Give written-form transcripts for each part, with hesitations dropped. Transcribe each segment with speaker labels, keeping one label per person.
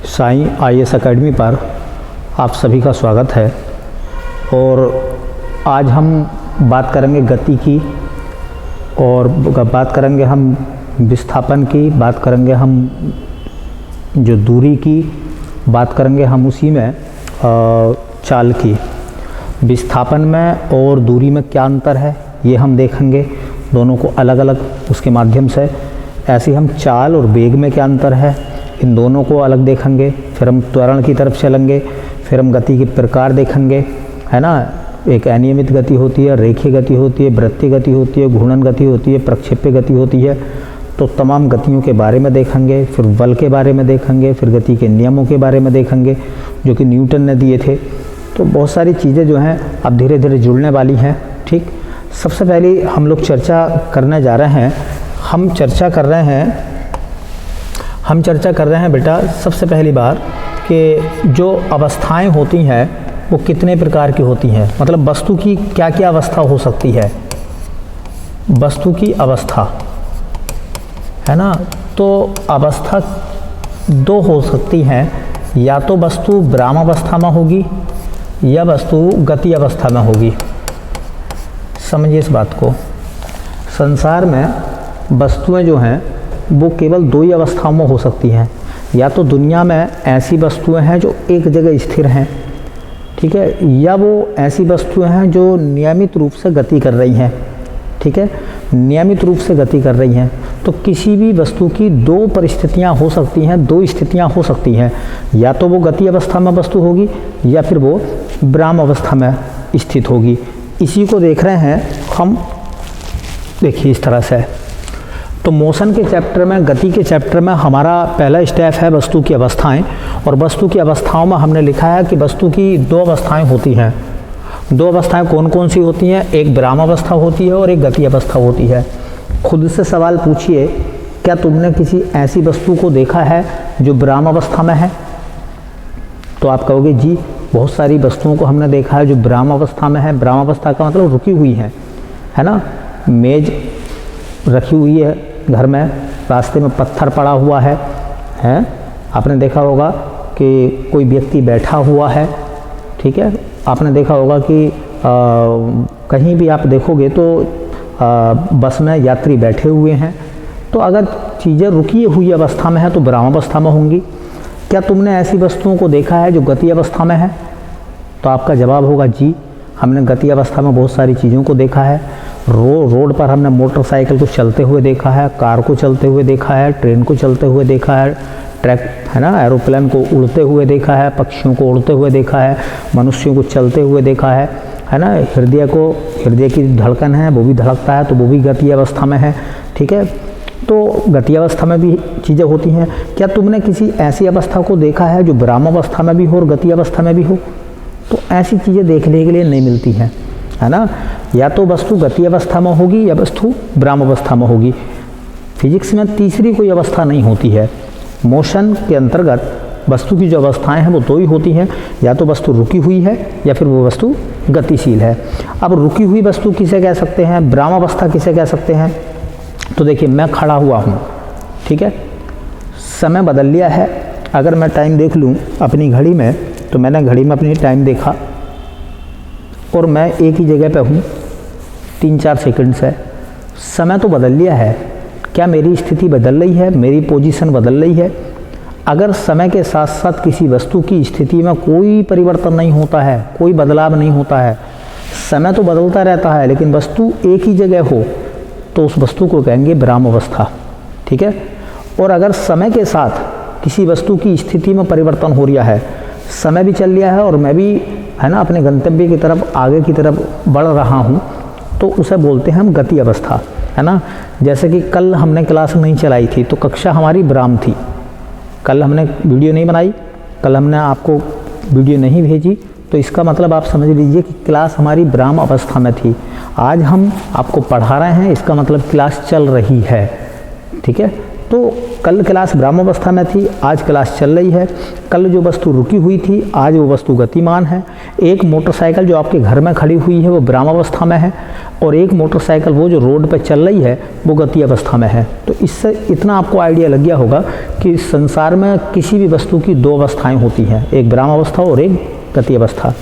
Speaker 1: Sai IAS academy पर आप सभी का स्वागत है। और आज हम बात करेंगे गति की, और बात करेंगे हम विस्थापन की, बात करेंगे हम जो दूरी की, बात करेंगे हम उसी में चाल की। विस्थापन में और दूरी में क्या अंतर है ये हम देखेंगे, दोनों को अलग अलग उसके माध्यम से। ऐसे हम चाल और वेग में क्या अंतर है, इन दोनों को अलग देखेंगे। फिर हम त्वरण की तरफ चलेंगे, फिर हम गति के प्रकार देखेंगे, है ना। एक अनियमित गति होती है, रेखीय गति होती है, वृत्तीय गति होती है, घूर्णन गति होती है, प्रक्षेप्य गति होती है। तो तमाम गतियों के बारे में देखेंगे, फिर बल के बारे में देखेंगे, फिर गति के नियमों के बारे में देखेंगे जो कि न्यूटन ने दिए थे। तो बहुत सारी चीज़ें जो हैं अब धीरे धीरे जुड़ने वाली हैं। ठीक, सबसे पहले हम लोग चर्चा करने जा रहे हैं। हम चर्चा कर रहे हैं बेटा सबसे पहली बार कि जो अवस्थाएं होती हैं वो कितने प्रकार की होती हैं, मतलब वस्तु की क्या क्या अवस्था हो सकती है। वस्तु की अवस्था, है ना। तो अवस्था दो हो सकती हैं, या तो वस्तु विराम अवस्था में होगी या वस्तु गति अवस्था में होगी। समझिए इस बात को। संसार में वस्तुएं जो हैं वो केवल दो ही अवस्थाओं में हो सकती हैं। या तो दुनिया में ऐसी वस्तुएं हैं जो एक जगह स्थिर हैं, ठीक है, या वो ऐसी वस्तुएं हैं जो नियमित रूप से गति कर रही हैं, ठीक है, नियमित रूप से गति कर रही हैं। तो किसी भी वस्तु की दो परिस्थितियां हो सकती हैं, दो स्थितियां हो सकती हैं। या तो वो गति अवस्था में वस्तु होगी या फिर वो विराम अवस्था में स्थित होगी। इसी को देख रहे हैं हम, देखिए इस तरह से। तो मोशन के चैप्टर में, गति के चैप्टर में हमारा पहला स्टेप है वस्तु की अवस्थाएं। और वस्तु की अवस्थाओं में हमने लिखा है कि वस्तु की दो अवस्थाएं होती हैं। दो अवस्थाएं कौन कौन सी होती हैं, एक विराम अवस्था होती है और एक गति अवस्था होती है। खुद से सवाल पूछिए, क्या तुमने किसी ऐसी वस्तु को देखा है जो विराम अवस्था में है? तो आप कहोगे जी बहुत सारी वस्तुओं को हमने देखा है जो विराम अवस्था में है। विराम अवस्था का मतलब रुकी हुई है ना। मेज रखी हुई है घर में, रास्ते में पत्थर पड़ा हुआ है। आपने देखा होगा कि कोई व्यक्ति बैठा हुआ है, ठीक है। आपने देखा होगा कि कहीं भी आप देखोगे तो बस में यात्री बैठे हुए हैं। तो अगर चीज़ें रुकी हुई अवस्था में है तो विराम अवस्था में होंगी। क्या तुमने ऐसी वस्तुओं को देखा है जो गति अवस्था में है? तो आपका जवाब होगा जी, हमने गति अवस्था में बहुत सारी चीज़ों को देखा है। रोड पर हमने मोटरसाइकिल को चलते हुए देखा है, कार को चलते हुए देखा है, ट्रेन को चलते हुए देखा है, ट्रैक, है ना, एरोप्लेन को उड़ते हुए देखा है, पक्षियों को उड़ते हुए देखा है, मनुष्यों को चलते हुए देखा है ना। हृदय की धड़कन है वो भी धड़कता है, तो वो भी गति अवस्था में है, ठीक है। तो गति अवस्था में भी चीज़ें होती हैं। क्या तुमने किसी ऐसी अवस्था को देखा है जो विराम अवस्था में भी हो और गति अवस्था में भी हो? तो ऐसी चीज़ें देखने के लिए नहीं मिलती हैं, है ना। या तो वस्तु गति अवस्था में होगी या वस्तु विराम अवस्था में होगी। फिजिक्स में तीसरी कोई अवस्था नहीं होती है। मोशन के अंतर्गत वस्तु की जो अवस्थाएं हैं वो दो ही होती हैं, या तो वस्तु रुकी हुई है या फिर वो वस्तु गतिशील है। अब रुकी हुई वस्तु किसे कह सकते हैं, विराम अवस्था किसे कह सकते हैं? तो देखिए मैं खड़ा हुआ हूँ, ठीक है, समय बदल लिया है। अगर मैं टाइम देख लूँ अपनी घड़ी में, तो मैंने घड़ी में अपनी टाइम देखा और मैं एक ही जगह पे हूँ 3-4 सेकंड से। समय तो बदल लिया है, क्या मेरी स्थिति बदल रही है, मेरी पोजीशन बदल रही है? अगर समय के साथ साथ किसी वस्तु की स्थिति में कोई परिवर्तन नहीं होता है, कोई बदलाव नहीं होता है, समय तो बदलता रहता है लेकिन वस्तु एक ही जगह हो, तो उस वस्तु को कहेंगे विराम अवस्था, ठीक है। और अगर समय के साथ किसी वस्तु की स्थिति में परिवर्तन हो रहा है, समय भी चल लिया है और मैं भी, है ना, अपने गंतव्य की तरफ, आगे की तरफ बढ़ रहा हूँ, तो उसे बोलते हैं हम गति अवस्था, है ना। जैसे कि कल हमने क्लास नहीं चलाई थी तो कक्षा हमारी विराम थी। कल हमने वीडियो नहीं बनाई, कल हमने आपको वीडियो नहीं भेजी, तो इसका मतलब आप समझ लीजिए कि क्लास हमारी विराम अवस्था में थी। आज हम आपको पढ़ा रहे हैं, इसका मतलब क्लास चल रही है, ठीक है। तो कल क्लास ब्रह्मावस्था में थी, आज क्लास चल रही है। कल जो वस्तु रुकी हुई थी, आज वो वस्तु गतिमान है। एक मोटरसाइकिल जो आपके घर में खड़ी हुई है वो ब्रह्मावस्था में है, और एक मोटरसाइकिल वो जो रोड पर चल रही है वो गति अवस्था में है। तो इससे इतना आपको आइडिया लग गया होगा कि संसार में किसी भी वस्तु की दो अवस्थाएं होती हैं, एक ब्रह्मावस्था और एक गति अवस्था।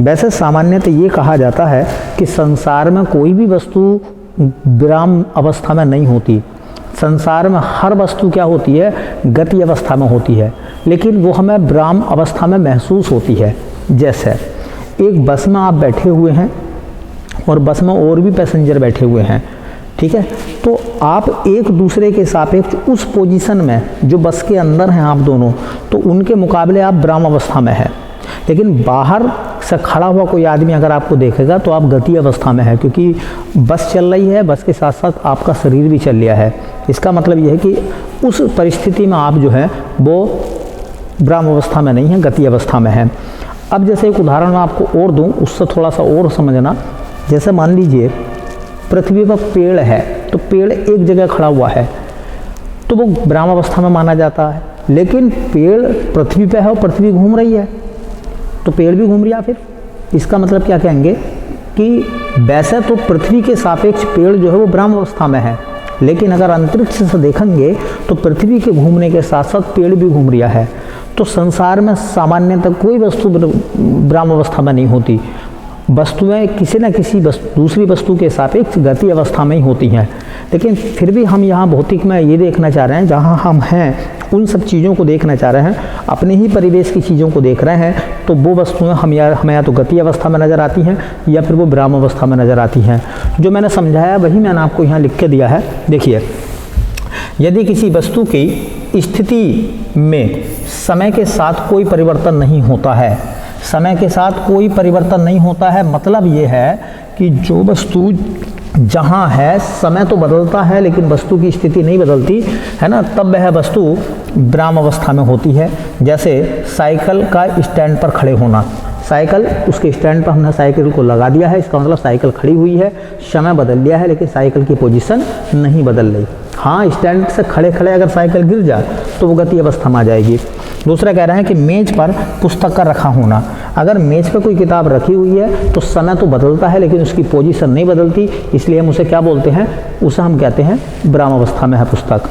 Speaker 1: वैसे सामान्यतः ये कहा जाता है कि संसार में कोई भी वस्तु ब्रह्म अवस्था में नहीं होती। संसार में हर वस्तु क्या होती है, गति अवस्था में होती है, लेकिन वो हमें ब्रह्म अवस्था में महसूस होती है। जैसे एक बस में आप बैठे हुए हैं और बस में और भी पैसेंजर बैठे हुए हैं, ठीक है, तो आप एक दूसरे के सापेक्ष उस पोजीशन में जो बस के अंदर हैं आप दोनों, तो उनके मुकाबले आप ब्रह्म अवस्था में है। लेकिन बाहर से खड़ा हुआ कोई आदमी अगर आपको देखेगा तो आप गति अवस्था में है, क्योंकि बस चल रही है, बस के साथ साथ आपका शरीर भी चल रहा है। इसका मतलब यह है कि उस परिस्थिति में आप जो है वो ब्रह्म अवस्था में नहीं है, गति अवस्था में है। अब जैसे एक उदाहरण मैं आपको और दूं, उससे थोड़ा सा और समझना। जैसे मान लीजिए पृथ्वी पर पेड़ है, तो पेड़ एक जगह खड़ा हुआ है तो वो ब्रह्म अवस्था में माना जाता है। लेकिन पेड़ पृथ्वी पे है और पृथ्वी घूम रही है, तो पेड़ भी घूम रहा है। फिर इसका मतलब क्या कहेंगे कि वैसे तो पृथ्वी के सापेक्ष पेड़ जो है वो ब्रह्म अवस्था में है, लेकिन अगर अंतरिक्ष से देखेंगे तो पृथ्वी के घूमने के साथ साथ पेड़ भी घूम रहा है। तो संसार में सामान्यतः कोई वस्तु ब्रह्म अवस्था में नहीं होती। वस्तुएं किसी न किसी दूसरी वस्तु के सापेक्ष गति अवस्था में ही होती हैं। लेकिन फिर भी हम यहाँ भौतिक में ये देखना चाह रहे हैं, जहाँ हम हैं उन सब चीज़ों को देखना चाह रहे हैं, अपने ही परिवेश की चीज़ों को देख रहे हैं, तो वो वस्तुएं हमें या तो गति अवस्था में नज़र आती हैं या फिर वो ब्रह्म अवस्था में नज़र आती हैं। जो मैंने समझाया वही मैंने आपको यहाँ लिख के दिया है। देखिए, यदि किसी वस्तु की स्थिति में समय के साथ कोई परिवर्तन नहीं होता है, समय के साथ कोई परिवर्तन नहीं होता है, मतलब ये है कि जो वस्तु जहाँ है समय तो बदलता है लेकिन वस्तु की स्थिति नहीं बदलती है ना, तब वह वस्तु ब्रह्म अवस्था में होती है। जैसे साइकिल का स्टैंड पर खड़े होना, साइकिल उसके स्टैंड पर हमने साइकिल को लगा दिया है, इसका मतलब साइकिल खड़ी हुई है, समय बदल लिया है लेकिन साइकिल की पोजीशन नहीं बदल रही। हाँ, स्टैंड से खड़े खड़े अगर साइकिल गिर जाए तो वो गति अवस्था में आ जाएगी। दूसरा कह रहे हैं कि मेज पर पुस्तक का रखा होना, अगर मेज पर कोई किताब रखी हुई है तो समय तो बदलता है लेकिन उसकी पोजीशन नहीं बदलती, इसलिए हम उसे क्या बोलते हैं, उसे हम कहते हैं ब्रह्म अवस्था में है पुस्तक।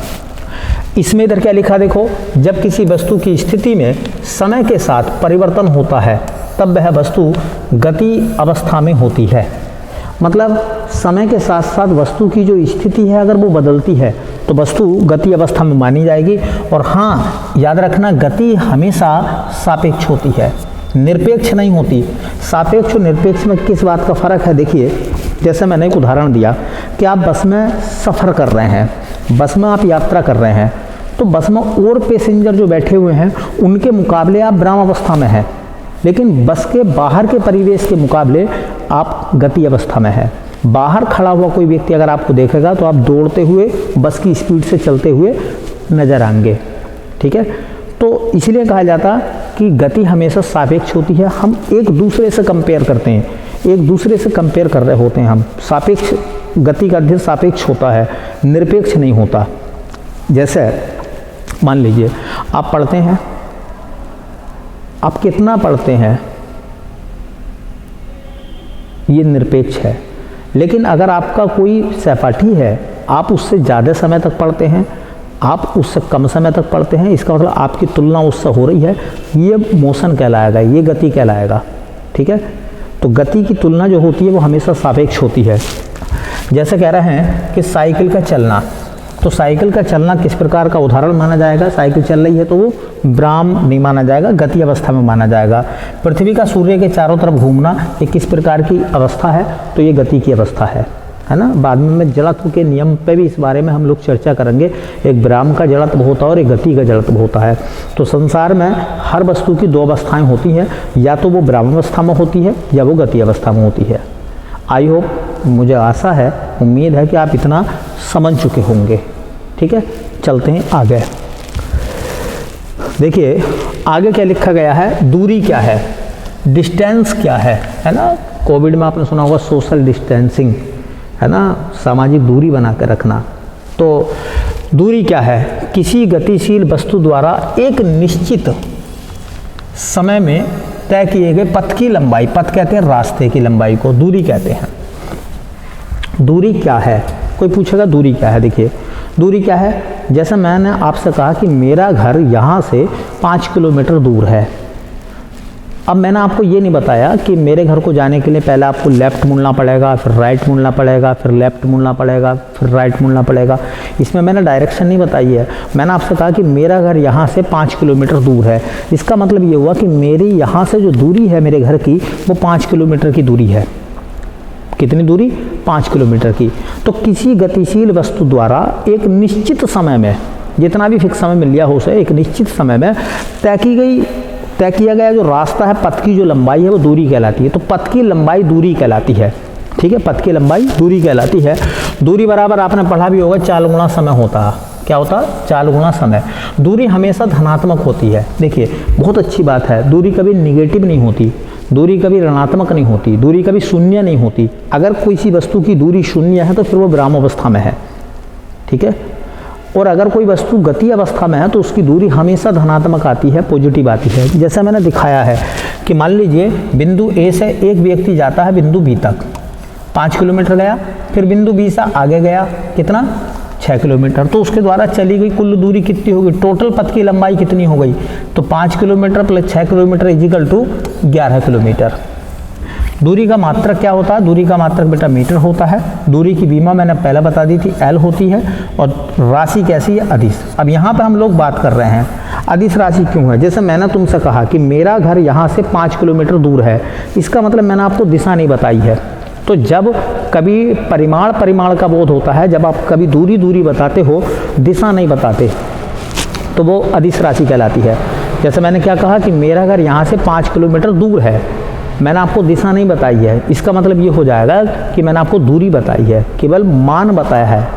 Speaker 1: इसमें इधर क्या लिखा देखो, जब किसी वस्तु की स्थिति में समय के साथ परिवर्तन होता है तब वह वस्तु गति अवस्था में होती है। मतलब समय के साथ साथ वस्तु की जो स्थिति है अगर वो बदलती है तो वस्तु गति अवस्था में मानी जाएगी। और हाँ, याद रखना, गति हमेशा सापेक्ष होती है, निरपेक्ष नहीं होती। सापेक्ष और निरपेक्ष में किस बात का फ़र्क है, देखिए, जैसे मैंने एक उदाहरण दिया कि आप बस में सफ़र कर रहे हैं, बस में आप यात्रा कर रहे हैं, तो बस में और पैसेंजर जो बैठे हुए हैं उनके मुकाबले आप ब्रह्म अवस्था में हैं, लेकिन बस के बाहर के परिवेश के मुकाबले आप गति अवस्था में है। बाहर खड़ा हुआ कोई व्यक्ति अगर आपको देखेगा तो आप दौड़ते हुए बस की स्पीड से चलते हुए नजर आएंगे, ठीक है। तो इसलिए कहा जाता कि गति हमेशा सापेक्ष होती है। हम एक दूसरे से कंपेयर करते हैं, एक दूसरे से कंपेयर कर रहे होते हैं हम। सापेक्ष गति का अध्ययन सापेक्ष होता है, निरपेक्ष नहीं होता। जैसे मान लीजिए आप पढ़ते हैं, आप कितना पढ़ते हैं ये निरपेक्ष है, लेकिन अगर आपका कोई सहपाठी है, आप उससे ज़्यादा समय तक पढ़ते हैं, आप उससे कम समय तक पढ़ते हैं, इसका मतलब आपकी तुलना उससे हो रही है, ये मोशन कहलाएगा, ये गति कहलाएगा, ठीक है। तो गति की तुलना जो होती है वो हमेशा सापेक्ष होती है। जैसे कह रहे हैं कि साइकिल का चलना, तो साइकिल का चलना किस प्रकार का उदाहरण माना जाएगा, साइकिल चल रही है तो वो ब्रह्म नहीं माना जाएगा, गति अवस्था में माना जाएगा। पृथ्वी का सूर्य के चारों तरफ घूमना ये किस प्रकार की अवस्था है, तो ये गति की अवस्था है ना। बाद में जड़त्व के नियम पे भी इस बारे में हम लोग चर्चा करेंगे, एक ब्रह्म का जड़त्व होता है और एक गति का जड़त्व होता है। तो संसार में हर वस्तु की दो अवस्थाएं होती हैं, या तो वो ब्रह्म अवस्था में होती है या वो गति अवस्था में होती है। आई होप, मुझे आशा है, उम्मीद है कि आप इतना समझ चुके होंगे, ठीक है। चलते हैं आगे। देखिए आगे क्या लिखा गया है, दूरी क्या है, डिस्टेंस क्या है ना। कोविड में आपने सुना होगा सोशल डिस्टेंसिंग, है ना, सामाजिक दूरी बना के रखना। तो दूरी क्या है? किसी गतिशील वस्तु द्वारा एक निश्चित समय में तय किए गए पथ की लंबाई, पथ कहते हैं रास्ते की लंबाई को, दूरी कहते हैं। दूरी क्या है? कोई पूछेगा दूरी क्या है? देखिए दूरी क्या है, जैसे मैंने आपसे कहा कि मेरा घर यहाँ से 5 किलोमीटर दूर है। अब मैंने आपको ये नहीं बताया कि मेरे घर को जाने के लिए पहले आपको लेफ़्ट मुड़ना पड़ेगा, फिर राइट मुड़ना पड़ेगा, फिर लेफ़्ट मुड़ना पड़ेगा, फिर राइट मुड़ना पड़ेगा। इसमें मैंने डायरेक्शन नहीं बताई है। मैंने आपसे कहा कि मेरा घर यहाँ से 5 किलोमीटर दूर है। इसका मतलब ये हुआ कि मेरी यहाँ से जो दूरी है मेरे घर की, वो 5 किलोमीटर की दूरी है। कितनी दूरी? 5 किलोमीटर की। तो किसी गतिशील वस्तु द्वारा एक निश्चित समय में, जितना भी फिक्स समय मिल लिया हो उसे, एक निश्चित समय में तय किया गया जो रास्ता है, पथ की जो लंबाई है वो दूरी कहलाती है। तो पथ की लंबाई दूरी कहलाती है। ठीक है, पथ की लंबाई दूरी कहलाती है। दूरी बराबर आपने पढ़ा भी होगा 4 गुना समय होता है। क्या होता है? 4 गुना समय। दूरी हमेशा धनात्मक होती है। देखिए बहुत अच्छी बात है, दूरी कभी निगेटिव नहीं होती, दूरी कभी ऋणात्मक नहीं होती, दूरी कभी शून्य नहीं होती। अगर किसी वस्तु की दूरी शून्य है तो फिर वो विराम अवस्था में है। ठीक है, और अगर कोई वस्तु गति अवस्था में है तो उसकी दूरी हमेशा धनात्मक आती है, पॉजिटिव आती है। जैसा मैंने दिखाया है कि मान लीजिए बिंदु ए से एक व्यक्ति जाता है बिंदु बी तक, 5 किलोमीटर गया, फिर बिंदु बी से आगे गया, कितना? 6 किलोमीटर। तो उसके द्वारा चली गई कुल दूरी कितनी होगी? टोटल पथ की लंबाई कितनी हो गई? तो 5 kilometre plus 6 kilometre is equal to 11 kilometre. दूरी का मात्रक क्या होता है? दूरी का मात्रक बेटा मीटर होता है। दूरी की बीमा मैंने पहले बता दी थी, एल होती है। और राशि कैसी है? अदिश। अब यहाँ पे हम लोग बात कर रहे हैं अदिश राशि क्यों है? जैसे मैंने तुमसे कहा कि मेरा घर यहाँ से 5 किलोमीटर दूर है, इसका मतलब मैंने आपको दिशा नहीं बताई है। तो जब कभी परिमाण का बोध होता है, जब आप कभी दूरी बताते हो, दिशा नहीं बताते, तो वो अदिश राशि कहलाती है। जैसे मैंने क्या कहा कि मेरा घर यहाँ से 5 किलोमीटर दूर है, मैंने आपको दिशा नहीं बताई है, इसका मतलब ये हो जाएगा कि मैंने आपको दूरी बताई है, केवल मान बताया है।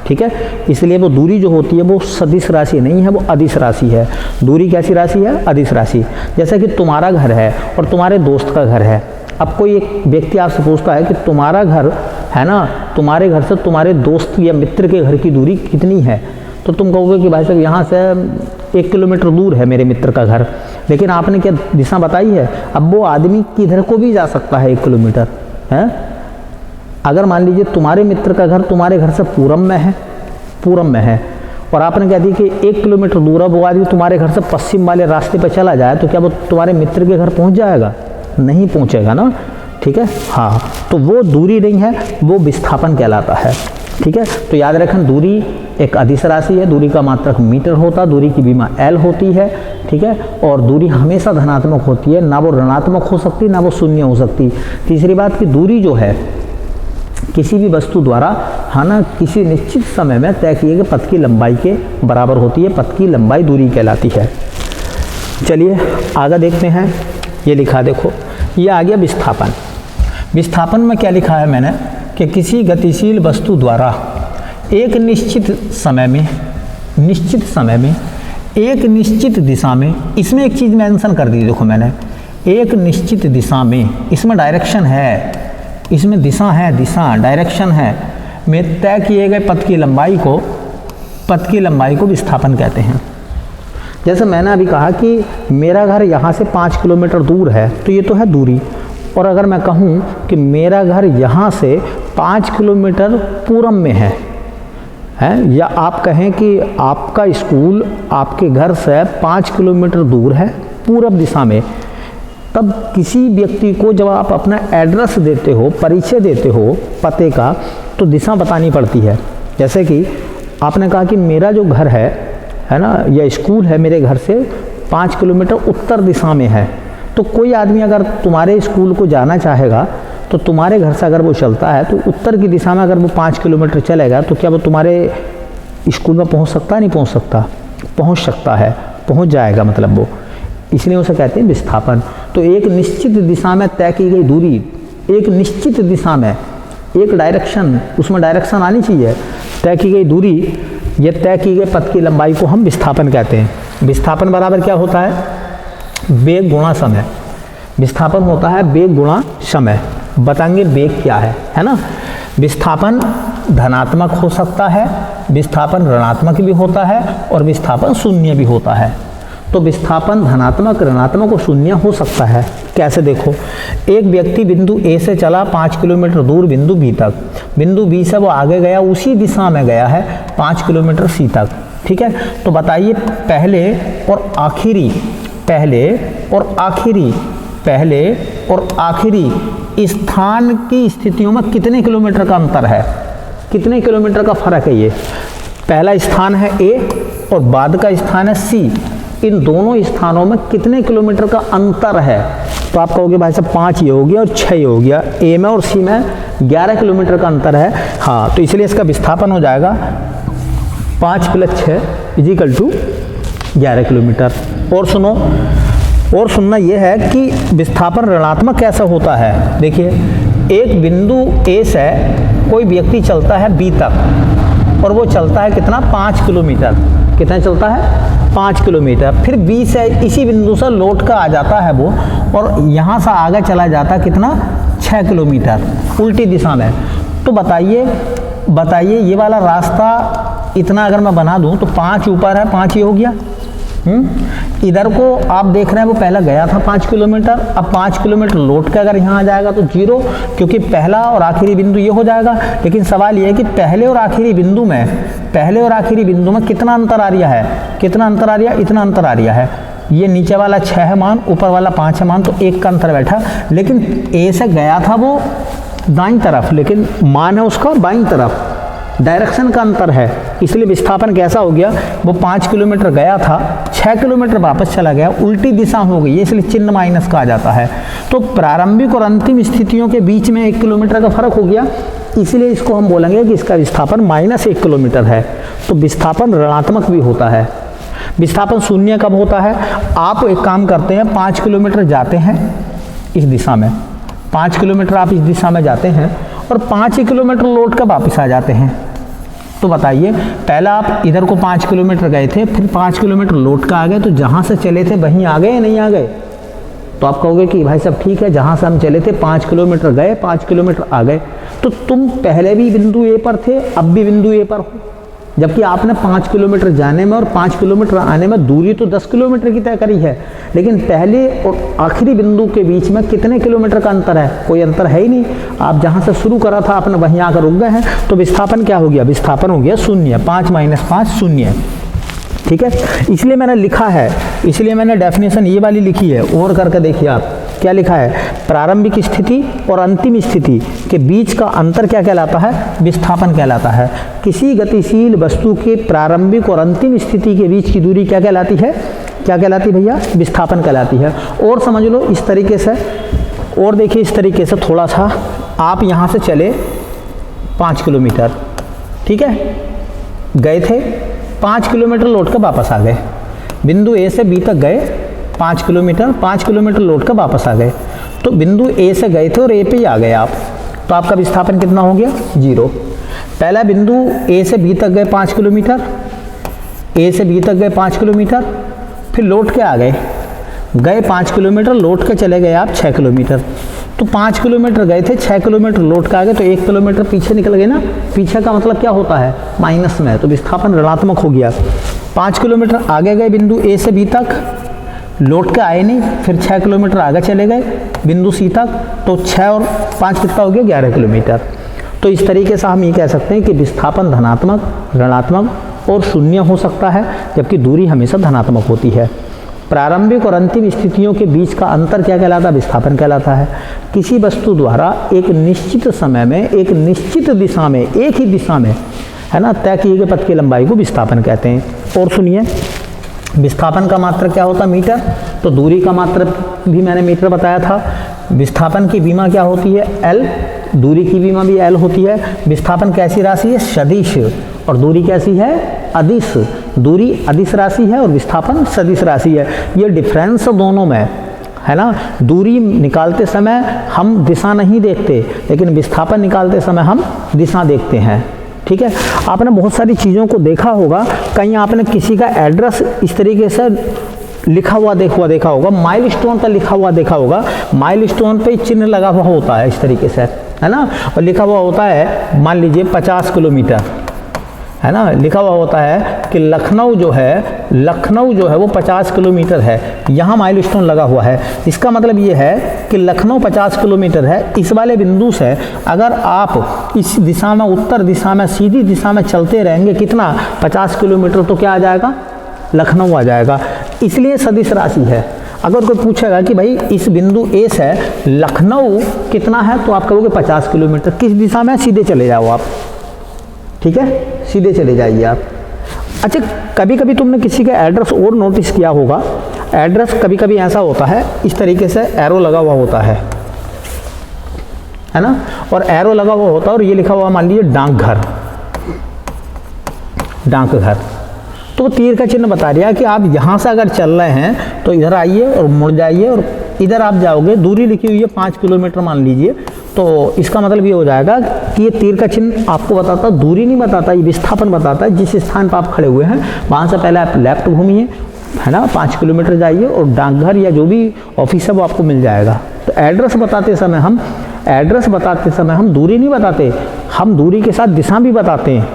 Speaker 1: ठीक है, इसलिए वो दूरी जो होती है वो सदिश राशि नहीं है, वो अदिश राशि है। दूरी कैसी राशि है? अदिश राशि। जैसे कि तुम्हारा घर है और तुम्हारे दोस्त का घर है। अब कोई एक व्यक्ति आपसे पूछता है कि तुम्हारा घर है ना, तुम्हारे घर से तुम्हारे दोस्त या मित्र के घर की दूरी कितनी है? तो तुम कहोगे कि भाई साहब यहाँ से 1 किलोमीटर दूर है मेरे मित्र का घर, लेकिन आपने क्या दिशा बताई है? अब वो आदमी किधर को भी जा सकता है 1 किलोमीटर है। अगर मान लीजिए तुम्हारे मित्र का घर तुम्हारे घर से पूरब में है, और आपने कह दी कि 1 किलोमीटर दूर है, वो आदमी तुम्हारे घर से पश्चिम वाले रास्ते पर चला जाए, तो क्या वो तुम्हारे मित्र के घर पहुँच जाएगा? नहीं पहुँचेगा ना। ठीक है, हाँ, तो वो दूरी नहीं है, वो विस्थापन कहलाता है। ठीक है, तो याद रखें दूरी एक अदिश राशि है, दूरी का मात्रक मीटर होता, दूरी की बीमा एल होती है। ठीक है, और दूरी हमेशा धनात्मक होती है, ना वो ऋणात्मक हो सकती, ना वो शून्य हो सकती। तीसरी बात कि दूरी जो है किसी भी वस्तु द्वारा है ना, किसी निश्चित समय में तय किए गए पथ की लंबाई के बराबर होती है। पथ की लंबाई दूरी कहलाती है। चलिए आगे देखते हैं। ये लिखा देखो, ये आ गया विस्थापन। विस्थापन में क्या लिखा है मैंने कि किसी गतिशील वस्तु द्वारा एक निश्चित समय में एक निश्चित दिशा में, इसमें एक चीज़ मेंशन कर दी देखो मैंने, एक निश्चित दिशा में, इसमें डायरेक्शन है, इसमें दिशा है, डायरेक्शन है, में तय किए गए पथ की लंबाई को विस्थापन कहते हैं। जैसे मैंने अभी कहा कि मेरा घर यहाँ से 5 किलोमीटर दूर है, तो ये तो है दूरी। और अगर मैं कहूँ कि मेरा घर यहाँ से 5 किलोमीटर पूरब में है, या आप कहें कि आपका स्कूल आपके घर से 5 किलोमीटर दूर है पूरब दिशा में, तब किसी व्यक्ति को जब आप अपना एड्रेस देते हो, परिचय देते हो पते का, तो दिशा बतानी पड़ती है। जैसे कि आपने कहा कि मेरा जो घर है ना, या स्कूल है मेरे घर से 5 किलोमीटर उत्तर दिशा में है, तो कोई आदमी अगर तुम्हारे स्कूल को जाना चाहेगा, तो तुम्हारे घर से अगर वो चलता है तो उत्तर की दिशा में अगर वो 5 किलोमीटर चलेगा, तो क्या वो तुम्हारे स्कूल में पहुंच सकता है? नहीं पहुंच सकता? पहुंच सकता है, पहुंच जाएगा मतलब वो, इसलिए उसे कहते हैं विस्थापन। तो एक निश्चित दिशा में तय की गई दूरी, एक निश्चित दिशा में, एक डायरेक्शन, उसमें डायरेक्शन आनी चाहिए, तय की गई दूरी, ये तय की गई पथ की लंबाई को हम विस्थापन कहते हैं। विस्थापन बराबर क्या होता है? वेग गुणा समय। विस्थापन होता है वेग गुणा समय। बताएंगे वेग क्या है ना। विस्थापन धनात्मक हो सकता है, विस्थापन ऋणात्मक भी होता है और विस्थापन शून्य भी होता है। तो विस्थापन धनात्मक, ऋणात्मक और शून्य हो सकता है। कैसे देखो, एक व्यक्ति बिंदु ए से चला 5 किलोमीटर दूर बिंदु बी तक, बिंदु बी से वो आगे गया, उसी दिशा में गया है 5 किलोमीटर सी तक, ठीक है। तो बताइए पहले और आखिरी स्थान की स्थितियों में कितने किलोमीटर का अंतर है, कितने किलोमीटर का फर्क है। ये पहला स्थान है ए और बाद का स्थान है सी, इन दोनों स्थानों में कितने किलोमीटर का अंतर है। तो आप कहोगे भाई साहब 5 ये हो गया और 6 ये हो गया, ए में और सी में 11 किलोमीटर का अंतर है। हाँ, तो इसलिए इसका विस्थापन हो जाएगा 5 + 6 = 11 किलोमीटर। और सुनना यह है कि विस्थापन ऋणात्मक कैसा होता है। देखिए, एक बिंदु ए से कोई व्यक्ति चलता है बी तक और वो चलता है कितना, 5 किलोमीटर। कितना चलता है, 5 किलोमीटर। फिर बी से इसी बिंदु से लौट कर आ जाता है वो, और यहाँ से आगे चला जाता है कितना, 6 किलोमीटर उल्टी दिशा में। तो बताइए ये वाला रास्ता इतना अगर मैं बना दूँ तो 5 ऊपर है, 5 ये हो गया। इधर को आप देख रहे हैं वो पहला गया था 5 किलोमीटर, अब 5 किलोमीटर लौट के अगर यहाँ आ जाएगा तो 0, क्योंकि पहला और आखिरी बिंदु ये हो जाएगा। लेकिन सवाल ये है कि पहले और आखिरी बिंदु में कितना अंतर आ रहा है, इतना अंतर आ रहा है। ये नीचे वाला 6 है मान, ऊपर वाला 5 है मान, तो 1 का अंतर बैठा। लेकिन ए से गया था वो दाईं तरफ, लेकिन मान है उसका बाईं तरफ, डायरेक्शन का अंतर है। इसलिए विस्थापन कैसा हो गया, वो 5 किलोमीटर गया था, 6 किलोमीटर वापस चला गया, उल्टी दिशा हो गई, इसलिए चिन्ह माइनस का आ जाता है। तो प्रारंभिक और अंतिम स्थितियों के बीच में 1 किलोमीटर का फर्क हो गया, इसलिए इसको हम बोलेंगे कि इसका विस्थापन -1 किलोमीटर है। तो विस्थापन ऋणात्मक भी होता है। विस्थापन शून्य कब होता है, आप एक काम करते हैं, 5 किलोमीटर जाते हैं इस दिशा में, 5 किलोमीटर आप इस दिशा में जाते हैं और 5 किलोमीटर लौट कर वापस आ जाते हैं। तो बताइए, पहला आप इधर को 5 किलोमीटर गए थे, फिर 5 किलोमीटर लौट कर आ गए, तो जहाँ से चले थे वहीं आ गए या नहीं आ गए। तो आप कहोगे कि भाई साहब ठीक है, जहाँ से हम चले थे 5 किलोमीटर गए, 5 किलोमीटर आ गए। तो तुम पहले भी बिंदु ए पर थे, अब भी बिंदु ए पर हो, जबकि आपने 5 किलोमीटर जाने में और 5 किलोमीटर आने में दूरी तो 10 किलोमीटर की तय करी है, लेकिन पहले और आखिरी बिंदु के बीच में कितने किलोमीटर का अंतर है, कोई अंतर है ही नहीं। आप जहाँ से शुरू करा था आपने वहीं आकर रुक गए हैं। तो विस्थापन क्या हो गया, विस्थापन हो गया शून्य, 5 - 5 शून्य, ठीक है। इसलिए मैंने लिखा है, इसलिए मैंने डेफिनेशन ये वाली लिखी है, और करके देखिए आप क्या लिखा है, प्रारंभिक स्थिति और अंतिम स्थिति के बीच का अंतर क्या कहलाता है, विस्थापन कहलाता है। किसी गतिशील वस्तु के प्रारंभिक और अंतिम स्थिति के बीच की दूरी क्या कहलाती है, क्या कहलाती है भैया, विस्थापन कहलाती है। और समझ लो इस तरीके से, और देखिए इस तरीके से थोड़ा सा, आप यहाँ से चले 5 किलोमीटर, ठीक है, गए थे 5 किलोमीटर लौट कर वापस आ गए, बिंदु ए से बी तक गए 5 किलोमीटर लौट कर वापस आ गए। तो बिंदु ए से गए थे और ए पे ही आ गए आप, तो आपका विस्थापन कितना हो गया, 0। पहला बिंदु ए से बी तक गए 5 किलोमीटर, ए से बी तक गए 5 किलोमीटर, फिर लौट के आ गए, 5 किलोमीटर लौट के चले गए आप 6 किलोमीटर। तो 5 किलोमीटर गए थे, 6 किलोमीटर लौट के आ गए, तो 1 किलोमीटर पीछे निकल गए ना। पीछे का मतलब क्या होता है, माइनस में, तो विस्थापन ऋणात्मक हो गया। 5 किलोमीटर आगे गए बिंदु ए से बी तक, लौट के आए नहीं, फिर 6 किलोमीटर आगे चले गए बिंदु सी तक, तो 6 और 5 कितना हो गया, 11 किलोमीटर। तो इस तरीके से हम ये कह सकते हैं कि विस्थापन धनात्मक, ऋणात्मक और शून्य हो सकता है, जबकि दूरी हमेशा धनात्मक होती है। प्रारंभिक और अंतिम स्थितियों के बीच का अंतर क्या कहलाता है, विस्थापन कहलाता है। किसी वस्तु द्वारा एक निश्चित समय में, एक निश्चित दिशा में, एक ही दिशा में, है ना, तय किए गए पथ की लंबाई को विस्थापन कहते हैं। और सुनिए, विस्थापन का मात्रक क्या होता है, मीटर। तो दूरी का मात्रक भी मैंने मीटर बताया था। विस्थापन की विमा क्या होती है, एल। दूरी की विमा भी एल होती है। विस्थापन कैसी राशि है, सदिश, और दूरी कैसी है, अदिश। दूरी अदिश राशि है और विस्थापन सदिश राशि है। ये डिफरेंस दोनों में है ना। दूरी निकालते समय हम दिशा नहीं देखते, लेकिन विस्थापन निकालते समय हम दिशा देखते हैं, ठीक है। आपने बहुत सारी चीज़ों को देखा होगा, कहीं आपने किसी का एड्रेस इस तरीके से लिखा हुआ देखा होगा, माइलस्टोन पर लिखा हुआ देखा होगा, माइलस्टोन पे चिन्ह लगा हुआ होता है इस तरीके से, है ना, और लिखा हुआ होता है मान लीजिए 50 किलोमीटर, है ना, लिखा हुआ होता है कि लखनऊ जो है वो 50 किलोमीटर है, यहाँ माइलस्टोन लगा हुआ है। इसका मतलब ये है कि लखनऊ 50 किलोमीटर है। इस वाले बिंदु से अगर आप इस दिशा में, उत्तर दिशा में, सीधी दिशा में चलते रहेंगे, कितना 50 किलोमीटर, तो क्या आ जाएगा, लखनऊ आ जाएगा। इसलिए सदिश राशि है। अगर कोई पूछेगा कि भाई इस बिंदु ए से लखनऊ कितना है, तो आप कहोगे 50 किलोमीटर। किस दिशा में, सीधे चले जाओ आप, ठीक है, सीधे चले जाइए आप। अच्छा, कभी कभी तुमने किसी का एड्रेस और नोटिस किया होगा, एड्रेस कभी कभी ऐसा होता है, इस तरीके से एरो लगा हुआ होता है ना, और एरो लगा हुआ होता है और ये लिखा हुआ मान लीजिए डाकघर, तो तीर का चिन्ह बता दिया कि आप यहाँ से अगर चल रहे हैं तो इधर आइए और मुड़ जाइए और इधर आप जाओगे। दूरी लिखी हुई है 5 किलोमीटर मान लीजिए, तो इसका मतलब ये हो जाएगा कि ये तीर का चिन्ह आपको बताता, दूरी नहीं बताता, ये विस्थापन बताता है। जिस स्थान पर आप खड़े हुए हैं वहाँ से पहले आप लेफ्ट घूमिए, है ना, 5 किलोमीटर जाइए और डाकघर या जो भी ऑफिस है वो आपको मिल जाएगा। तो एड्रेस बताते समय हम दूरी नहीं बताते, हम दूरी के साथ दिशा भी बताते हैं,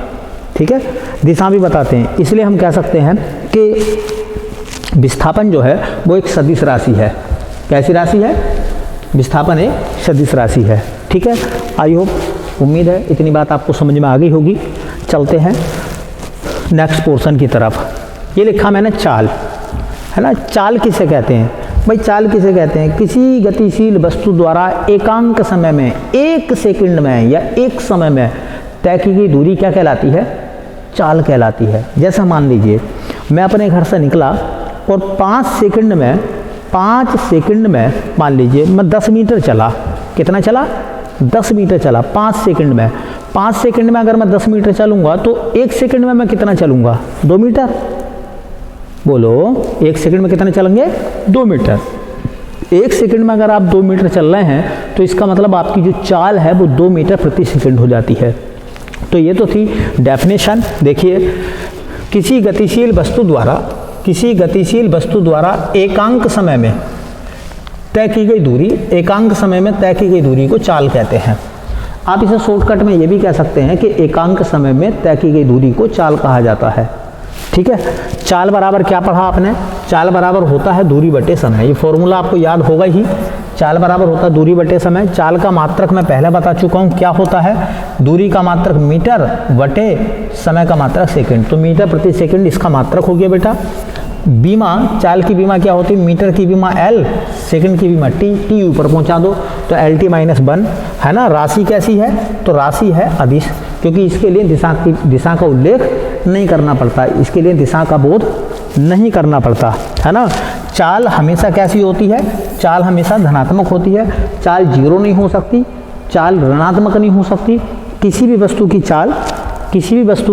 Speaker 1: ठीक है, दिशा भी बताते हैं। इसलिए हम कह सकते हैं कि विस्थापन जो है वो एक सदिश राशि है। कैसी राशि है, विस्थापन एक सदिश राशि है, ठीक है। आई होप, उम्मीद है इतनी बात आपको समझ में आ गई होगी। चलते हैं नेक्स्ट पोर्शन की तरफ। ये लिखा मैंने चाल, है ना। चाल किसे कहते हैं भाई, चाल किसे कहते हैं, किसी गतिशील वस्तु द्वारा एकांक समय में, 1 सेकंड में या एक समय में तय की गई दूरी क्या कहलाती है, चाल कहलाती है। जैसा मान लीजिए मैं अपने घर से निकला और 5 सेकंड में मान लीजिए मैं 10 मीटर चला। कितना चला, 10 मीटर चला 5 सेकंड में। 5 सेकंड में अगर मैं 10 मीटर चलूँगा तो 1 सेकंड में मैं कितना चलूँगा, 2 मीटर। बोलो, 1 सेकंड में कितना चलेंगे, 2 मीटर। 1 सेकंड में अगर आप 2 मीटर चल रहे हैं तो इसका मतलब आपकी जो चाल है वो 2 मीटर प्रति सेकंड हो जाती है। तो ये तो थी डेफिनेशन। देखिए, किसी गतिशील वस्तु द्वारा एकांक समय में तय की गई दूरी को चाल कहते हैं। आप इसे शॉर्टकट में ये भी कह सकते हैं कि एकांक समय में तय की गई दूरी को चाल कहा जाता है, ठीक है। चाल बराबर क्या पढ़ा आपने, चाल बराबर होता है दूरी बटे समय। ये फॉर्मूला आपको याद होगा ही, चाल बराबर होता है दूरी बटे समय। चाल का मात्रक मैं पहले बता चुका हूँ क्या होता है, दूरी का मात्रक मीटर बटे समय का मात्रक सेकंड। तो मीटर प्रति सेकंड इसका मात्रक हो गया बेटा। बीमा, चाल की बीमा क्या होती है, मीटर की बीमा L, सेकंड की बीमा T ऊपर पहुंचा दो तो LT - 1, है ना। राशि कैसी है, तो राशि है अदिश, क्योंकि इसके लिए दिशा का उल्लेख नहीं करना पड़ता, इसके लिए दिशा का बोध नहीं करना पड़ता, है ना। चाल हमेशा कैसी होती है, चाल हमेशा धनात्मक होती है। चाल 0 नहीं हो सकती, चाल ऋणात्मक नहीं हो सकती। किसी भी वस्तु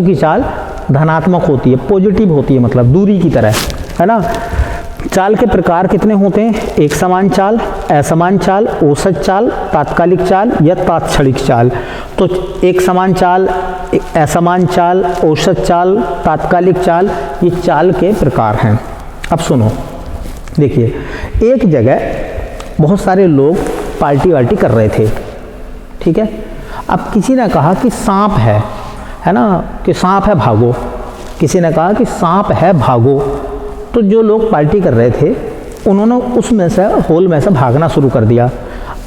Speaker 1: की चाल धनात्मक होती है, पॉजिटिव होती है, मतलब दूरी की तरह, है ना। चाल के प्रकार कितने होते हैं, एक समान चाल, असमान चाल, औसत चाल, तात्कालिक चाल या तात्क्षणिक चाल। तो एक समान चाल, असमान चाल, औसत चाल, तात्कालिक चाल, ये चाल के प्रकार हैं। अब सुनो, देखिए, एक जगह बहुत सारे लोग पार्टी कर रहे थे, ठीक है। अब किसी ने कहा कि सांप है ना, कि सांप है भागो। किसी ने कहा कि सांप है भागो। तो जो लोग पार्टी कर रहे थे उन्होंने उसमें से, होल में से भागना शुरू कर दिया।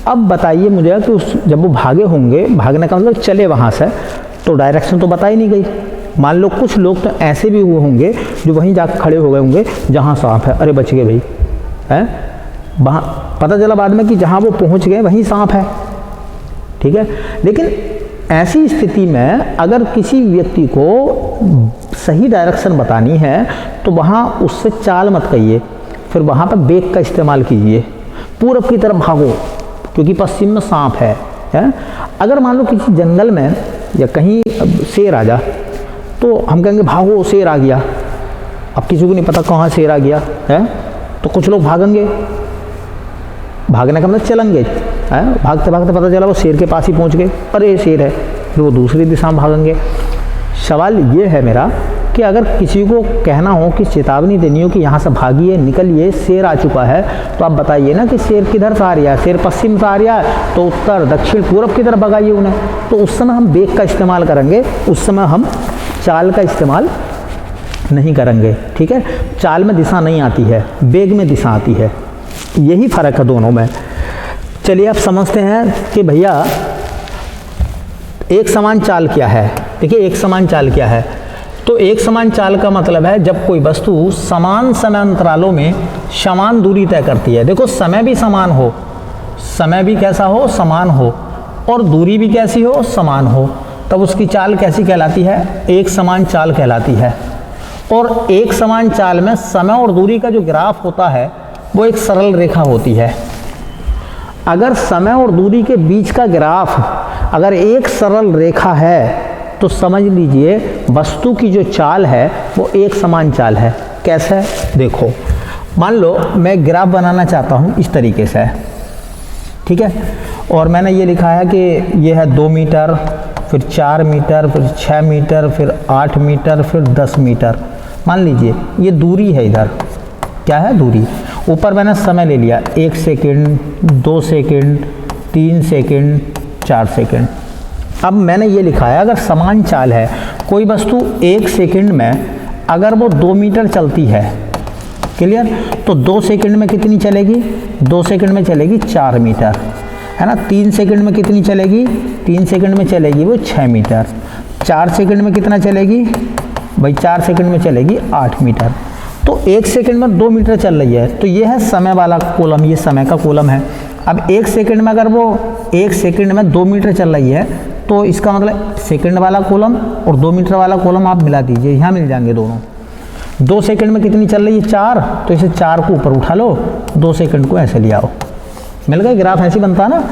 Speaker 1: अब बताइए मुझे कि जब वो भागे होंगे, भागने का मतलब चले वहाँ से, तो डायरेक्शन तो बता ही नहीं गई। मान लो कुछ लोग तो ऐसे भी हुए होंगे जो वहीं जाकर खड़े हो गए होंगे जहाँ सांप है, अरे बच गए भाई, है। वहाँ पता चला बाद में कि जहाँ वो पहुँच गए वहीं सांप है, ठीक है। लेकिन ऐसी स्थिति में अगर किसी व्यक्ति को सही डायरेक्शन बतानी है तो वहाँ उससे चाल मत कहिए, फिर वहाँ पर वेग का इस्तेमाल कीजिए। पूरब की तरफ भागो क्योंकि पश्चिम में सांप है। अगर मान लो किसी जंगल में या कहीं शेर आ जा तो हम कहेंगे भागो, शेर आ गया। अब किसी को नहीं पता कहाँ शेर आ गया है, तो कुछ लोग भागेंगे, भागने का मतलब चलेंगे, है। भागते भागते पता चला वो शेर के पास ही पहुंच गए, अरे शेर है, फिर वो दूसरी दिशा में भागेंगे। सवाल ये है मेरा कि अगर किसी को कहना हो कि चेतावनी देनी हो कि यहाँ से भागिए, निकलिए, शेर आ चुका है, तो आप बताइए ना कि शेर किधर से आ रहा है, शेर पश्चिम से आ रहा है तो उत्तर दक्षिण पूर्व की तरफ भगाइए उन्हें। तो उस समय हम वेग का इस्तेमाल करेंगे, उस समय हम चाल का इस्तेमाल नहीं करेंगे। ठीक है, चाल में दिशा नहीं आती है, वेग में दिशा आती है, यही फ़र्क है दोनों में। चलिए आप समझते हैं कि भैया एक समान चाल क्या है। देखिए एक समान चाल क्या है, तो एक समान चाल का मतलब है जब कोई वस्तु समान समय अंतरालों में समान दूरी तय करती है। देखो समय भी समान हो, समय भी कैसा हो, समान हो, और दूरी भी कैसी हो, समान हो, तब उसकी चाल कैसी कहलाती है, एक समान चाल कहलाती है। और एक समान चाल में समय और दूरी का जो ग्राफ होता है वो एक सरल रेखा होती है। अगर समय और दूरी के बीच का ग्राफ अगर एक सरल रेखा है तो समझ लीजिए वस्तु की जो चाल है वो एक समान चाल है। कैसे, देखो मान लो मैं ग्राफ बनाना चाहता हूँ इस तरीके से, ठीक है, और मैंने ये लिखा है कि ये है 2 मीटर, फिर 4 मीटर, फिर 6 मीटर, फिर 8 मीटर, फिर 10 मीटर। मान लीजिए ये दूरी है, इधर क्या है, दूरी। ऊपर मैंने समय ले लिया 1 सेकंड, 2 सेकंड, 3 सेकंड, 4 सेकंड। अब मैंने ये लिखा है अगर समान चाल है, कोई वस्तु 1 सेकंड में अगर वो 2 मीटर चलती है, क्लियर, तो 2 सेकंड में कितनी चलेगी, 2 सेकंड में चलेगी 4 मीटर, है ना। 3 सेकंड में कितनी चलेगी, 3 सेकंड में चलेगी वो 6 मीटर। 4 सेकंड में कितना चलेगी भाई, 4 सेकंड में चलेगी 8 मीटर। तो 1 सेकंड में 2 मीटर चल रही है, तो ये है समय वाला कॉलम, ये समय का कॉलम है। अब 1 सेकंड में अगर वो 1 सेकंड में 2 मीटर चल रही है, तो इसका मतलब सेकंड वाला कॉलम और 2 मीटर वाला कॉलम आप मिला दीजिए, यहाँ मिल जाएंगे दोनों। 2 सेकंड में कितनी चल रही है, 4, तो इसे 4 को ऊपर उठा लो, 2 सेकंड को ऐसे ले आओ, मिल गया, ग्राफ ऐसे बनता है ना।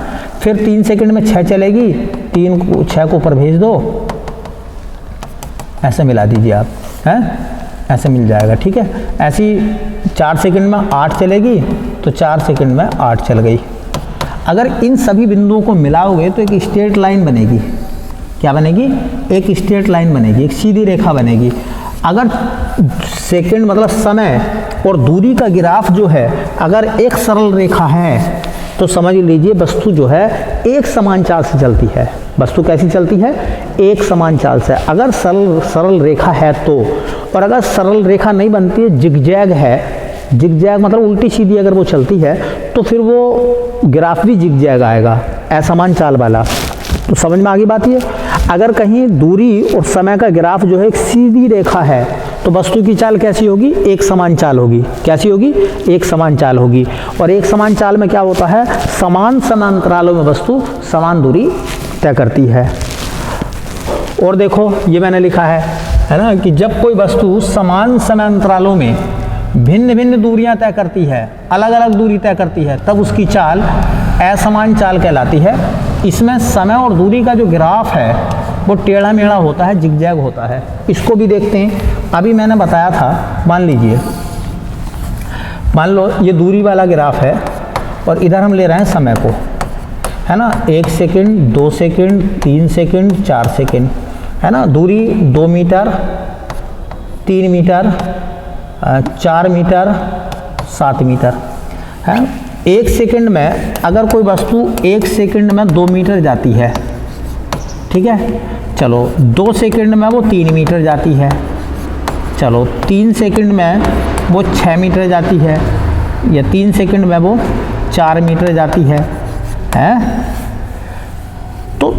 Speaker 1: फिर 3 सेकंड में 6 चलेगी, 6 को ऊपर भेज दो, ऐसे मिला दीजिए आप, हैं, ऐसे मिल जाएगा, ठीक है। ऐसी 4 सेकंड में 8 चलेगी, तो 4 सेकंड में 8 चल गई। अगर इन सभी बिंदुओं को मिलाओगे तो एक स्ट्रेट लाइन बनेगी। क्या बनेगी, एक स्ट्रेट लाइन बनेगी, एक सीधी रेखा बनेगी। अगर सेकंड मतलब समय और दूरी का ग्राफ जो है अगर एक सरल रेखा है, तो समझ लीजिए वस्तु जो है एक समान चाल से चलती है। वस्तु कैसी चलती है, एक समान चाल से। अगर सरल रेखा है तो, और अगर सरल रेखा नहीं बनती है, जिगजैग है, जिगजैग मतलब उल्टी सीधी अगर वो चलती है, तो फिर वो ग्राफ भी जिगजैग आएगा, असमान चाल वाला। तो समझ में आ गई बात ये। अगर कहीं दूरी और समय का ग्राफ जो है एक सीधी रेखा है, तो वस्तु की चाल कैसी होगी, एक समान चाल होगी। कैसी होगी, एक समान चाल होगी। और एक समान चाल में क्या होता है, समान समय अंतरालों में वस्तु समान दूरी तय करती है। और देखो ये मैंने लिखा है ना, कि जब कोई वस्तु समान समय अंतरालों में भिन्न भिन्न दूरियां तय करती है, अलग अलग दूरी तय करती है, तब उसकी चाल असमान चाल कहलाती है। इसमें समय और दूरी का जो ग्राफ है वो टेढ़ा मेढ़ा होता है, जिगजैग होता है। इसको भी देखते हैं। अभी मैंने बताया था, मान लीजिए, मान लो ये दूरी वाला ग्राफ है और इधर हम ले रहे हैं समय को, है ना। 1 सेकंड, 2 सेकंड, 3 सेकंड, 4 सेकंड, है ना। दूरी 2 मीटर, 3 मीटर, 4 मीटर, 7 मीटर है। 1 सेकंड में अगर कोई वस्तु 1 सेकंड में 2 मीटर जाती है, ठीक है, चलो 2 सेकंड में वो 3 मीटर जाती है, चलो 3 सेकंड में वो 6 मीटर जाती है, या 3 सेकंड में वो 4 मीटर जाती है, तो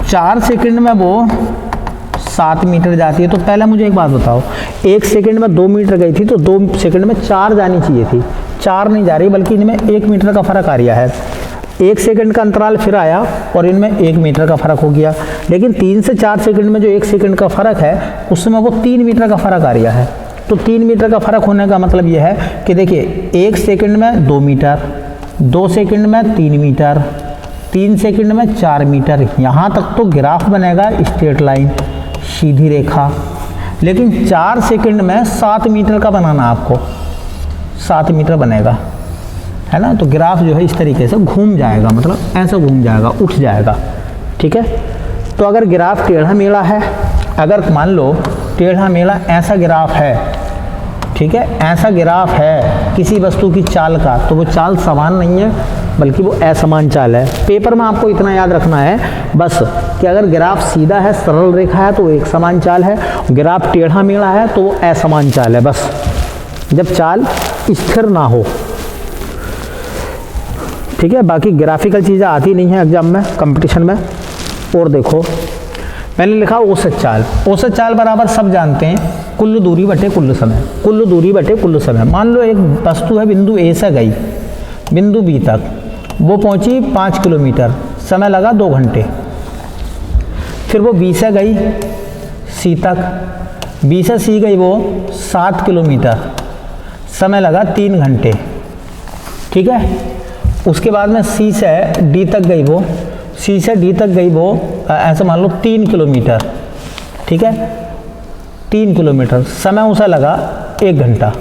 Speaker 1: 4 सेकंड में वो 7 मीटर जाती है। तो पहले मुझे एक बात बताओ, 1 सेकंड में 2 मीटर गई थी, तो 2 सेकंड में 4 जानी चाहिए थी, 4 नहीं जा रही, बल्कि इनमें 1 मीटर का फ़र्क आ रहा है। 1 सेकंड का अंतराल फिर आया और इनमें 1 मीटर का फ़र्क हो गया। लेकिन 3 से 4 सेकंड में जो 1 सेकंड का फ़र्क है, उसमें वो 3 मीटर का फ़र्क आ रहा है। तो 3 मीटर का फ़र्क होने का मतलब ये है कि देखिए 1 सेकंड में 2 मीटर, 2 सेकंड में 3 मीटर, 3 सेकंड में 4 मीटर। यहाँ तक तो ग्राफ बनेगा स्ट्रेट लाइन, सीधी रेखा। लेकिन 4 सेकंड में 7 मीटर का बनाना, आपको 7 मीटर बनेगा, है ना। तो ग्राफ जो है इस तरीके से घूम जाएगा, मतलब ऐसा घूम जाएगा, उठ जाएगा, ठीक है। तो अगर ग्राफ टेढ़ा मेढ़ा है, अगर मान लो टेढ़ा मेढ़ा ऐसा ग्राफ है, ठीक है, ऐसा ग्राफ है किसी वस्तु की चाल का, तो वो चाल समान नहीं है बल्कि वो असमान चाल है। पेपर में आपको इतना याद रखना है बस कि अगर ग्राफ सीधा है, सरल रेखा है तो एक समान चाल है, ग्राफ टेढ़ा मेढ़ा है तो वो असमान चाल है। बस जब चाल स्थिर ना हो, ठीक है। बाकी ग्राफिकल चीज़ें आती नहीं है एग्जाम में, कंपटीशन में। और देखो मैंने लिखा औसत चाल। औसत चाल बराबर सब जानते हैं कुल दूरी बटे कुल समय, कुल दूरी बटे कुल समय। मान लो एक वस्तु है, बिंदु ए से गई बिंदु बी तक, वो पहुंची 5 किलोमीटर, समय लगा 2 घंटे। फिर वो बी से गई सी तक, बी से सी गई वो 7 किलोमीटर, समय लगा 3 घंटे, ठीक है। उसके बाद में सी से डी तक गई वो, सी से डी तक गई वो ऐसे मान लो 3 किलोमीटर, ठीक है, 3 किलोमीटर, समय उसे लगा 1 घंटा,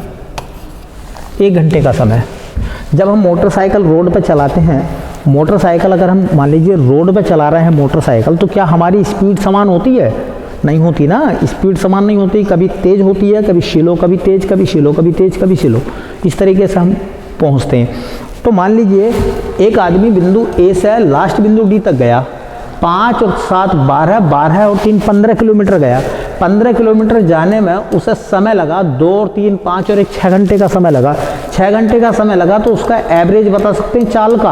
Speaker 1: 1 घंटे का समय। जब हम मोटरसाइकिल रोड पे चलाते हैं, मोटरसाइकिल अगर हम मान लीजिए रोड पे चला रहे हैं मोटरसाइकिल, तो क्या हमारी स्पीड समान होती है? नहीं होती ना, स्पीड समान नहीं होती, कभी तेज़ होती है, कभी स्लो, कभी तेज़, कभी स्लो, कभी तेज़, कभी स्लो, इस तरीके से हम पहुंचते हैं। तो मान लीजिए एक आदमी बिंदु ए से लास्ट बिंदु डी तक गया, 5 और 7 12, 12 और 3 15 किलोमीटर गया। 15 किलोमीटर जाने में उसे समय लगा 2 और 3 5 और 1 6 घंटे का समय लगा। 6 घंटे का समय लगा तो उसका एवरेज बता सकते हैं चाल का,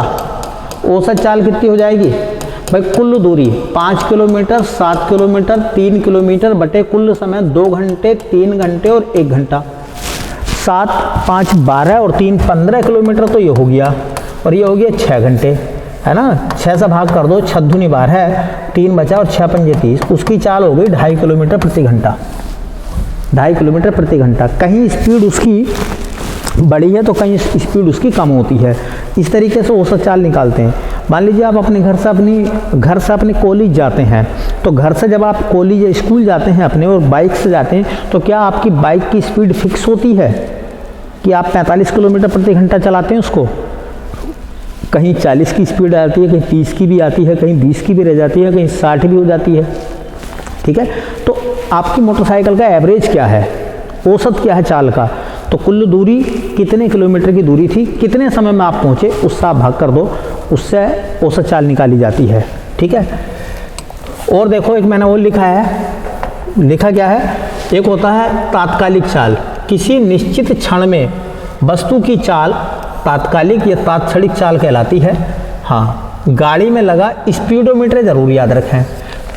Speaker 1: औसत चाल कितनी हो जाएगी भाई? कुल दूरी 5 किलोमीटर, 7 किलोमीटर, 3 किलोमीटर बटे कुल समय 2 घंटे, 3 घंटे और 1 घंटा। 7 5 12 और 3 15 किलोमीटर तो ये हो गया, और ये हो गया 6 घंटे, है ना। 6 से भाग कर दो, 6 दूनी 12, 3 बचा और 6 पंजे 30, उसकी चाल हो गई 2.5 किलोमीटर प्रति घंटा, 2.5 किलोमीटर प्रति घंटा। कहीं स्पीड उसकी बड़ी है तो कहीं स्पीड उसकी कम होती है। इस तरीके से औसत चाल निकालते हैं। मान लीजिए आप अपने घर से अपने कॉलेज जाते हैं, तो घर से जब आप कॉलेज या स्कूल जाते हैं अपने और बाइक से जाते हैं, तो क्या आपकी बाइक की स्पीड फिक्स होती है कि आप 45 किलोमीटर प्रति घंटा चलाते हैं उसको? कहीं 40 की स्पीड आती है, कहीं 30 की भी आती है, कहीं 20 की भी रह जाती है, कहीं 60 भी हो जाती है, ठीक है। तो आपकी मोटरसाइकिल का एवरेज क्या है, औसत क्या है चाल का? तो कुल दूरी कितने किलोमीटर की दूरी थी, कितने समय में आप पहुँचे, उससे आप भाग कर दो, उससे औसत चाल निकाली जाती है, ठीक है। और देखो एक मैंने वो लिखा है, लिखा क्या है, एक होता है तात्कालिक चाल। किसी निश्चित क्षण में वस्तु की चाल तात्कालिक या तात्क्षणिक चाल कहलाती है। हाँ, गाड़ी में लगा स्पीडोमीटर जरूर याद रखें,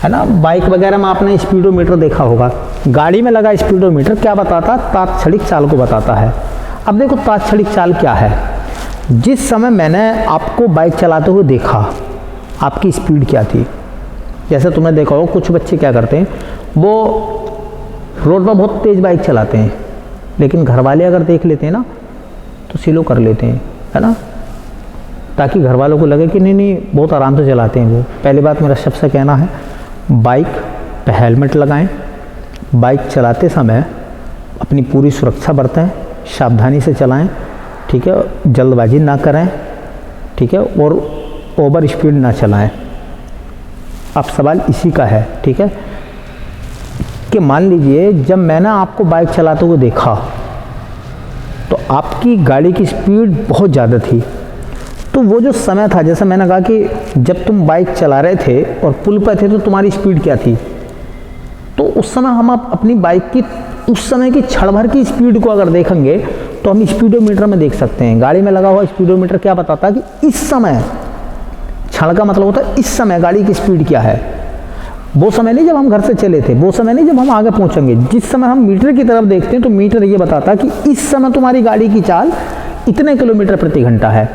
Speaker 1: है ना। बाइक वगैरह में आपने स्पीडोमीटर देखा होगा, गाड़ी में लगा स्पीडोमीटर क्या बताता? तात्क्षणिक चाल को बताता है। अब देखो तात्क्षणिक चाल क्या है। जिस समय मैंने आपको बाइक चलाते हुए देखा, आपकी स्पीड क्या थी? जैसे तुमने देखा हो कुछ बच्चे क्या करते हैं, वो रोड पर बहुत तेज़ बाइक चलाते हैं, लेकिन घर वाले अगर देख लेते हैं ना तो स्लो कर लेते हैं, है ना, ताकि घर वालों को लगे कि नहीं नहीं बहुत आराम से चलाते हैं वो। पहली बात मेरा सबसे कहना है, बाइक पे हेलमेट लगाएं, बाइक चलाते समय अपनी पूरी सुरक्षा बरतें, सावधानी से चलाएं, ठीक है, जल्दबाजी ना करें, ठीक है, और ओवर स्पीड ना चलाएं। अब सवाल इसी का है, ठीक है, कि मान लीजिए जब मैंने आपको बाइक चलाते हुए देखा तो आपकी गाड़ी की स्पीड बहुत ज़्यादा थी। तो वो जो समय था, जैसे मैंने कहा कि जब तुम बाइक चला रहे थे और पुल पर थे तो तुम्हारी स्पीड क्या थी, तो उस समय हम अपनी बाइक की उस समय की क्षण भर की स्पीड को अगर देखेंगे तो हम स्पीडोमीटर में देख सकते हैं। गाड़ी में लगा हुआ स्पीडोमीटर क्या बताता है कि इस समय, क्षण का मतलब होता है इस समय गाड़ी की स्पीड क्या है। वो समय नहीं जब हम घर से चले थे, वो समय नहीं जब हम आगे पहुंचेंगे। जिस समय हम मीटर की तरफ देखते हैं तो मीटर ये बताता है कि इस समय तुम्हारी गाड़ी की चाल इतने किलोमीटर प्रति घंटा है।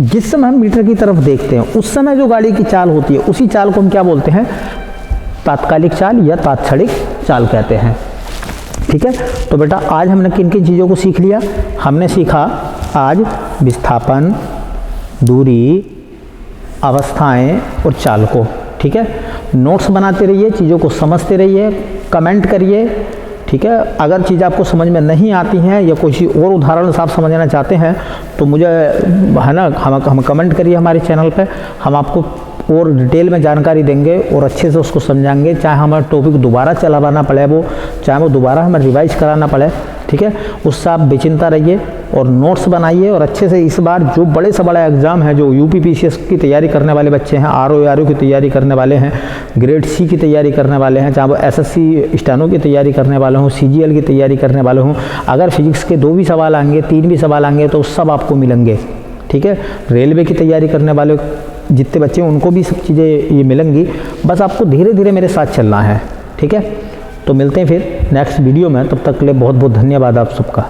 Speaker 1: जिस समय हम मीटर की तरफ देखते हैं उस समय जो गाड़ी की चाल होती है, उसी चाल को हम क्या बोलते हैं? तात्कालिक चाल या तात्क्षणिक चाल कहते हैं, ठीक है। तो बेटा आज हमने किन किन चीज़ों को सीख लिया? हमने सीखा आज विस्थापन, दूरी, अवस्थाएं और चाल को, ठीक है। नोट्स बनाते रहिए, चीज़ों को समझते रहिए, कमेंट करिए, ठीक है। अगर चीज़ आपको समझ में नहीं आती हैं या कुछ और उदाहरण से आप समझना चाहते हैं तो मुझे, है ना, हम कमेंट करिए हमारे चैनल पे, हम आपको और डिटेल में जानकारी देंगे और अच्छे से उसको समझाएंगे, चाहे हमें टॉपिक दोबारा चलाना पड़े, वो चाहे वो दोबारा हमें रिवाइज कराना पड़े, ठीक है। उससे आप बेचिंता रहिए और नोट्स बनाइए और अच्छे से इस बार जो बड़े से बड़ा एग्ज़ाम है, जो यूपीपीसीएस की तैयारी करने वाले बच्चे हैं, आरओ की तैयारी करने वाले हैं, ग्रेड सी की तैयारी करने वाले हैं, चाहे वो एसएससी स्टेनो की तैयारी करने वाले हों, सीजीएल की तैयारी करने वाले हों, अगर फिजिक्स के 2 भी सवाल आएंगे, 3 भी सवाल आएंगे तो सब आपको मिलेंगे, ठीक है। रेलवे की तैयारी करने वाले जितने बच्चे हैं उनको भी सब चीज़ें ये मिलेंगी, बस आपको धीरे धीरे मेरे साथ चलना है, ठीक है। तो मिलते हैं फिर नेक्स्ट वीडियो में, तब तक के लिए बहुत बहुत धन्यवाद आप सबका।